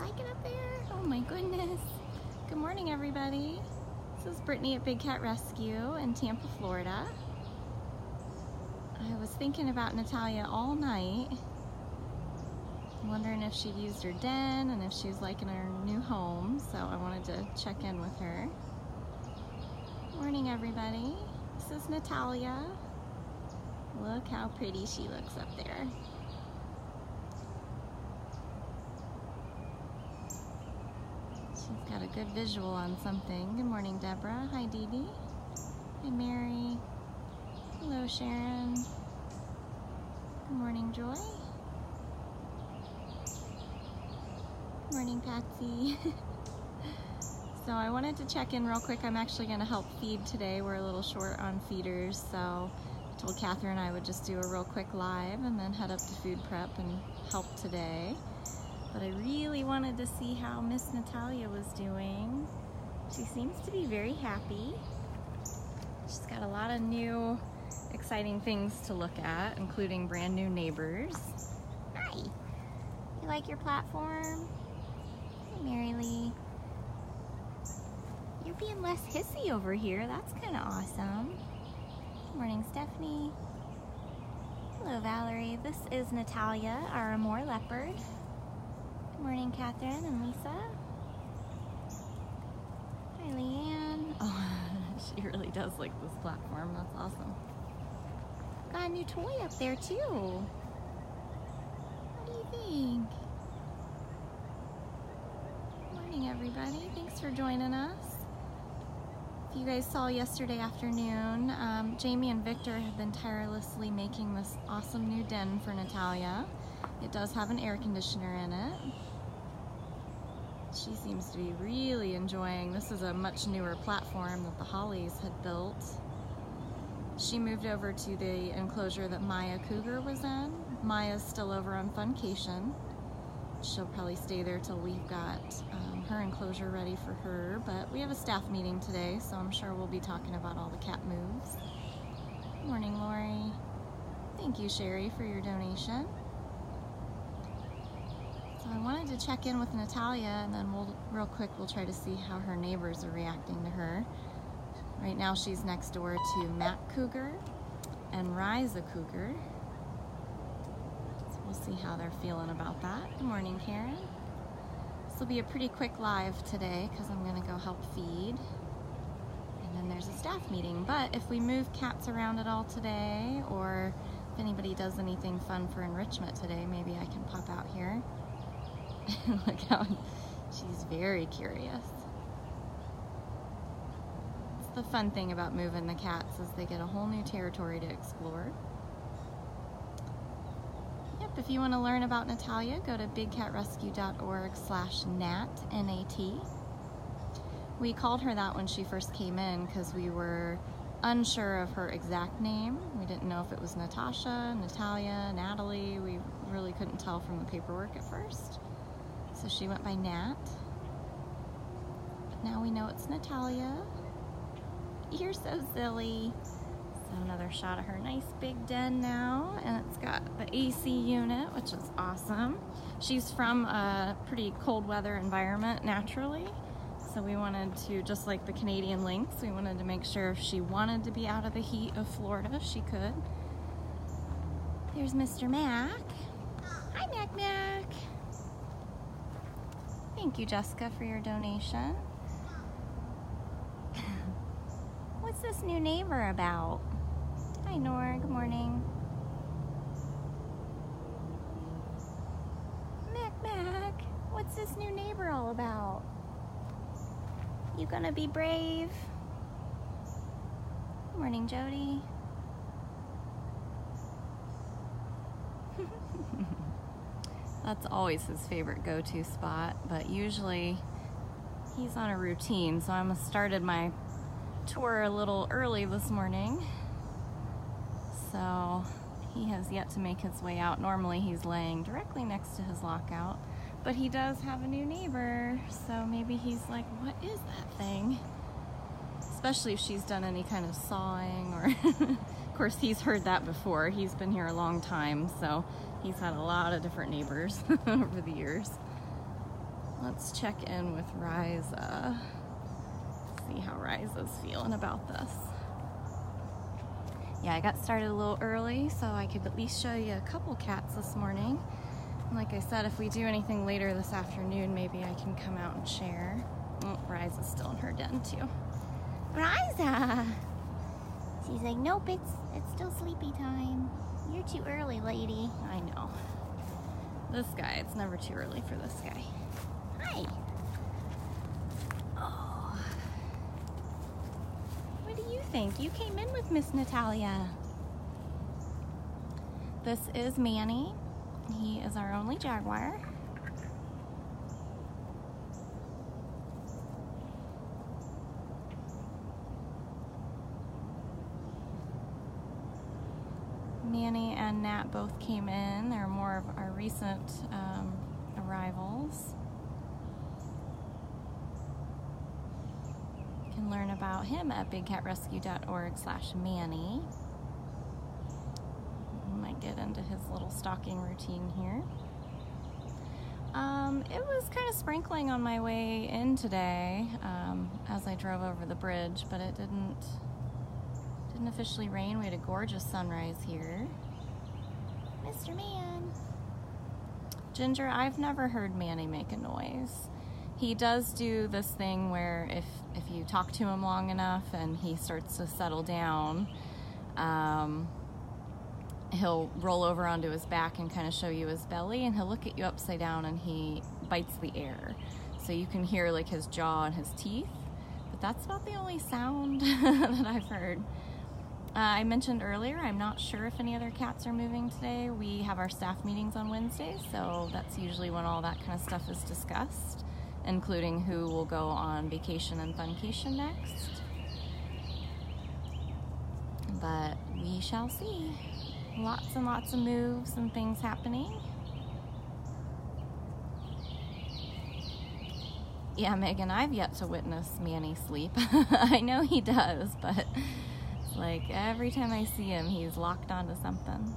like it up there? Oh my goodness. Good morning, everybody. This is Brittany at Big Cat Rescue in Tampa, Florida. I was thinking about Natalia all night, wondering if she'd used her den and if she was liking her new home, so I wanted to check in with her. Morning, everybody. This is Natalia. Look how pretty she looks up there. She's got a good visual on something. Good morning, Deborah. Hi, Dee Dee. Hi, Mary. Hello, Sharon. Good morning, Joy. Good morning, Patsy. So I wanted to check in real quick. I'm actually going to help feed today. We're a little short on feeders, so I told Catherine I would just do a real quick live and then head up to food prep and help today. But I really wanted to see how Miss Natalia was doing. She seems to be very happy. She's got a lot of new, exciting things to look at, including brand new neighbors. Hi. You like your platform? Hey, Mary Lee. You're being less hissy over here. That's kind of awesome. Good morning, Stephanie. Hello, Valerie. This is Natalia, our Amur leopard. Good morning, Catherine and Lisa. Hi, Leanne. Oh, she really does like this platform. That's awesome. Got a new toy up there, too. What do you think? Good morning, everybody. Thanks for joining us. If you guys saw yesterday afternoon, Jamie and Victor have been tirelessly making this awesome new den for Natalia. It does have an air conditioner in it. She seems to be really enjoying. This is a much newer platform that the Hollies had built. She moved over to the enclosure that Maya Cougar was in. Maya's still over on Funcation. She'll probably stay there till we've got her enclosure ready for her, but we have a staff meeting today, so I'm sure we'll be talking about all the cat moves. Good morning, Lori. Thank you, Sherry, for your donation. So I wanted to check in with Natalia, and then real quick we'll try to see how her neighbors are reacting to her. Right now she's next door to Matt Cougar and Riza Cougar. So we'll see how they're feeling about that. Good morning, Karen. This will be a pretty quick live today because I'm going to go help feed. And then there's a staff meeting. But if we move cats around at all today, or if anybody does anything fun for enrichment today, maybe I can pop out here. Look how she's very curious. It's the fun thing about moving the cats is they get a whole new territory to explore. Yep, if you want to learn about Natalia, go to bigcatrescue.org/Nat, N-A-T. We called her that when she first came in because we were unsure of her exact name. We didn't know if it was Natasha, Natalia, Natalie. We really couldn't tell from the paperwork at first. So she went by Nat. But now we know it's Natalia. You're so silly. So another shot of her nice big den now, and it's got the AC unit, which is awesome. She's from a pretty cold weather environment naturally, so we wanted to, just like the Canadian lynx, we wanted to make sure if she wanted to be out of the heat of Florida, she could. There's Mr. Mac. Hi, Mac Mac. Thank you, Jessica, for your donation. What's this new neighbor about? Hi, Nora. Good morning. Mac Mac, what's this new neighbor all about? You gonna be brave? Good morning, Jody. That's always his favorite go-to spot, but usually he's on a routine, so I started my tour a little early this morning. So he has yet to make his way out. Normally he's laying directly next to his lockout, but he does have a new neighbor, so maybe he's like, what is that thing? Especially if she's done any kind of sawing or of course he's heard that before. He's been here a long time, so he's had a lot of different neighbors over the years. Let's check in with Riza. See how Riza's feeling about this. Yeah, I got started a little early so I could at least show you a couple cats this morning. And like I said, if we do anything later this afternoon, maybe I can come out and share. Oh, Riza's still in her den too. Riza! She's like, nope, it's still sleepy time. You're too early, lady. I know. This guy, it's never too early for this guy. Hi. Oh. What do you think? You came in with Miss Natalia. This is Manny. He is our only Jaguar. Manny and Nat both came in. They're more of our recent arrivals. You can learn about him at bigcatrescue.org/Manny. Might get into his little stalking routine here. It was kind of sprinkling on my way in today as I drove over the bridge, but it didn't officially rain. We had a gorgeous sunrise here. Mr. Man. Ginger, I've never heard Manny make a noise. He does do this thing where if you talk to him long enough and he starts to settle down, he'll roll over onto his back and kind of show you his belly, and he'll look at you upside down and he bites the air. So you can hear like his jaw and his teeth, but that's about the only sound that I've heard. I mentioned earlier, I'm not sure if any other cats are moving today. We have our staff meetings on Wednesdays, so that's usually when all that kind of stuff is discussed, including who will go on vacation and funcation next. But we shall see. Lots and lots of moves and things happening. Yeah, Megan, I've yet to witness Manny sleep. I know he does, but like every time I see him, he's locked onto something.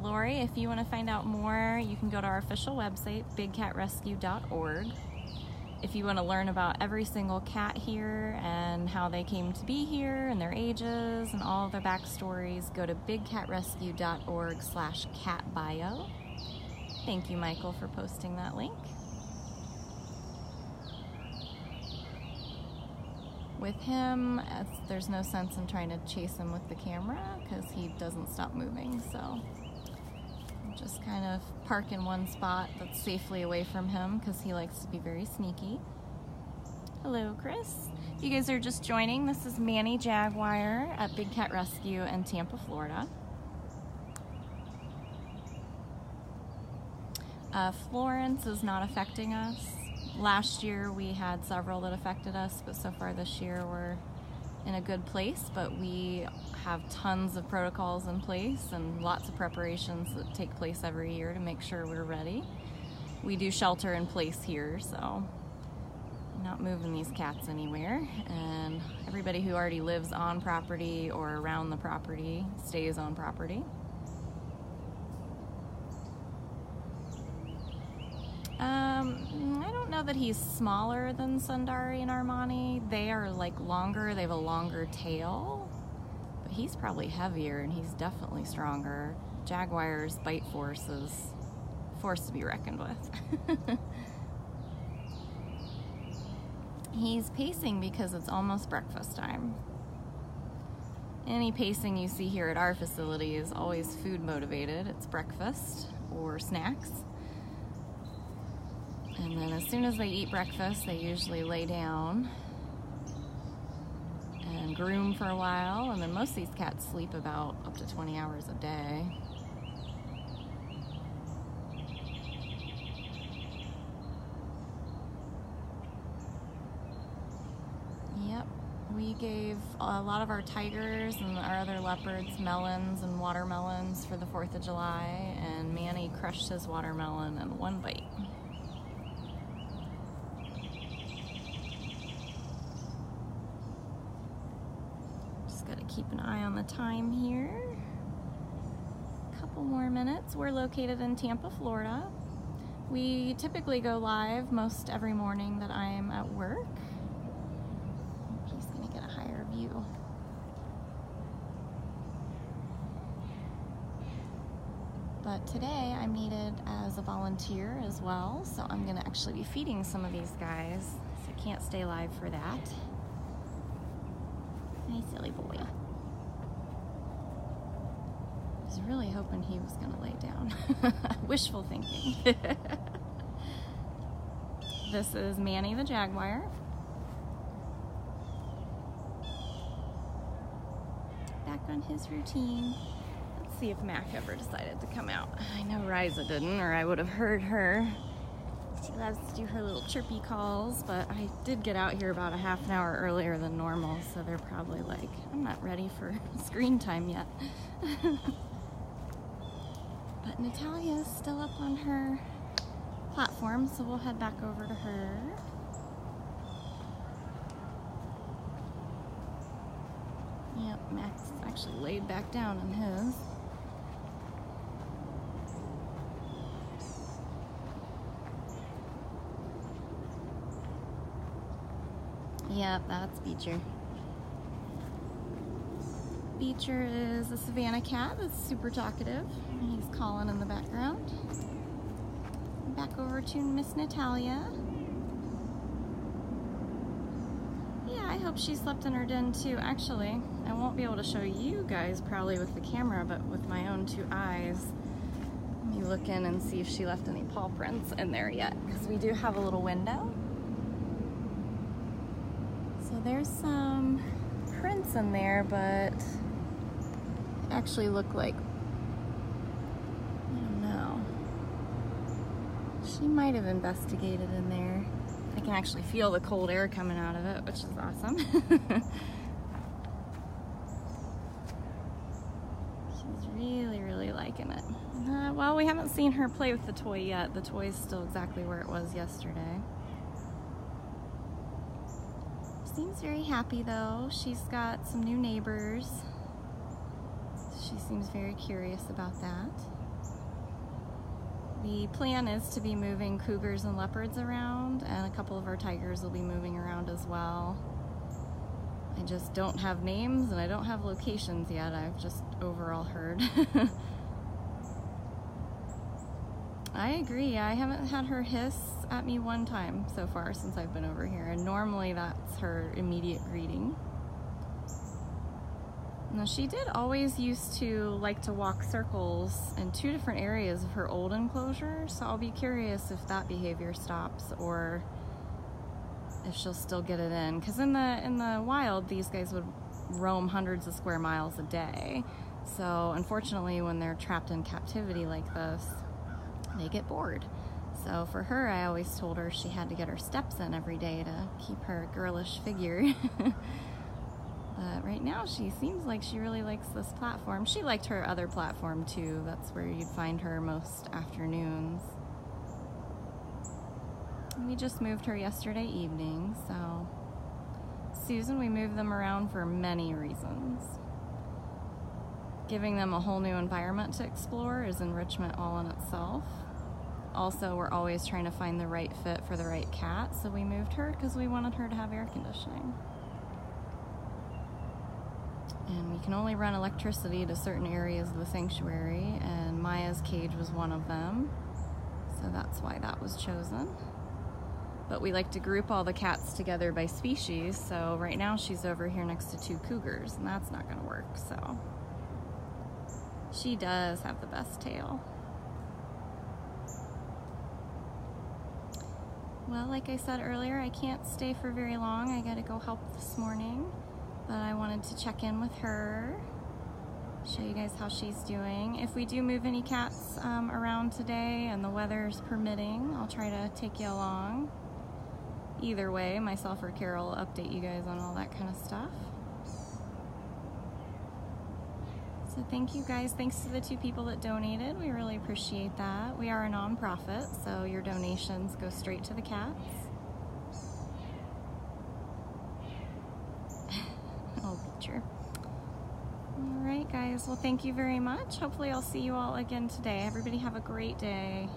Lori, if you want to find out more, you can go to our official website, bigcatrescue.org. If you want to learn about every single cat here and how they came to be here and their ages and all of their backstories, go to bigcatrescue.org/catbio. Thank you, Michael, for posting that link. With him, there's no sense in trying to chase him with the camera because he doesn't stop moving, so just kind of park in one spot that's safely away from him because he likes to be very sneaky. Hello, Chris. If you guys are just joining, this is Manny Jaguar at Big Cat Rescue in Tampa, Florida. Florence is not affecting us. Last year we had several that affected us, but so far this year we're in a good place, but we have tons of protocols in place and lots of preparations that take place every year to make sure we're ready. We do shelter in place here, so I'm not moving these cats anywhere, and everybody who already lives on property or around the property stays on property. I don't know that he's smaller than Sundari and Armani. They are like longer, they have a longer tail, but he's probably heavier and he's definitely stronger. Jaguar's bite force is a force to be reckoned with. He's pacing because it's almost breakfast time. Any pacing you see here at our facility is always food motivated. It's breakfast or snacks. And then as soon as they eat breakfast, they usually lay down and groom for a while. And then most of these cats sleep about up to 20 hours a day. Yep, we gave a lot of our tigers and our other leopards melons and watermelons for the 4th of July, and Manny crushed his watermelon in one bite. Keep an eye on the time here. A couple couple more minutes. We're located in Tampa, Florida. We typically go live most every morning that I'm at work. He's gonna get a higher view. But today I'm needed as a volunteer as well, so I'm gonna actually be feeding some of these guys, so I can't stay live for that. Hey, silly boy. I was really hoping he was gonna lay down. Wishful thinking. This is Manny the Jaguar. Back on his routine. Let's see if Mac ever decided to come out. I know Riza didn't, or I would have heard her. She loves to do her little chirpy calls, but I did get out here about a half an hour earlier than normal, so they're probably like, I'm not ready for screen time yet. But Natalia is still up on her platform, so we'll head back over to her. Yep, Max actually laid back down on his. Yep, that's Beecher. Beecher is a Savannah cat that's super talkative. He's calling in the background. Back over to Miss Natalia. Yeah, I hope she slept in her den too. Actually, I won't be able to show you guys probably with the camera, but with my own two eyes. Let me look in and see if she left any paw prints in there yet, because we do have a little window. So there's some prints in there, but actually look like, I don't know. She might have investigated in there. I can actually feel the cold air coming out of it, which is awesome. She's really, really liking it. Well, we haven't seen her play with the toy yet. The toy's still exactly where it was yesterday. Seems very happy though. She's got some new neighbors. She seems very curious about that. The plan is to be moving cougars and leopards around, and a couple of our tigers will be moving around as well. I just don't have names and I don't have locations yet. I've just overall heard. I agree. I haven't had her hiss at me one time so far since I've been over here, and normally that's her immediate greeting. Now, she did always used to like to walk circles in two different areas of her old enclosure, so I'll be curious if that behavior stops or if she'll still get it in. Because in the wild, these guys would roam hundreds of square miles a day. So unfortunately, when they're trapped in captivity like this, they get bored. So for her, I always told her she had to get her steps in every day to keep her girlish figure. But right now she seems like she really likes this platform. She liked her other platform too. That's where you'd find her most afternoons. We just moved her yesterday evening, so Susan, we moved them around for many reasons. Giving them a whole new environment to explore is enrichment all in itself. Also, we're always trying to find the right fit for the right cat, so we moved her because we wanted her to have air conditioning. And we can only run electricity to certain areas of the sanctuary, and Maya's cage was one of them, so that's why that was chosen. But we like to group all the cats together by species, so right now she's over here next to two cougars, and that's not going to work, so. She does have the best tail. Well, like I said earlier, I can't stay for very long. I gotta go help this morning, but I wanted to check in with her, show you guys how she's doing. If we do move any cats around today and the weather's permitting, I'll try to take you along. Either way, myself or Carol will update you guys on all that kind of stuff. So thank you guys. Thanks to the 2 people that donated. We really appreciate that. We are a nonprofit, so your donations go straight to the cats. Oh, picture. All right, guys. guys. Well, thank you very much. Hopefully I'll see you all again today. Everybody have a great day.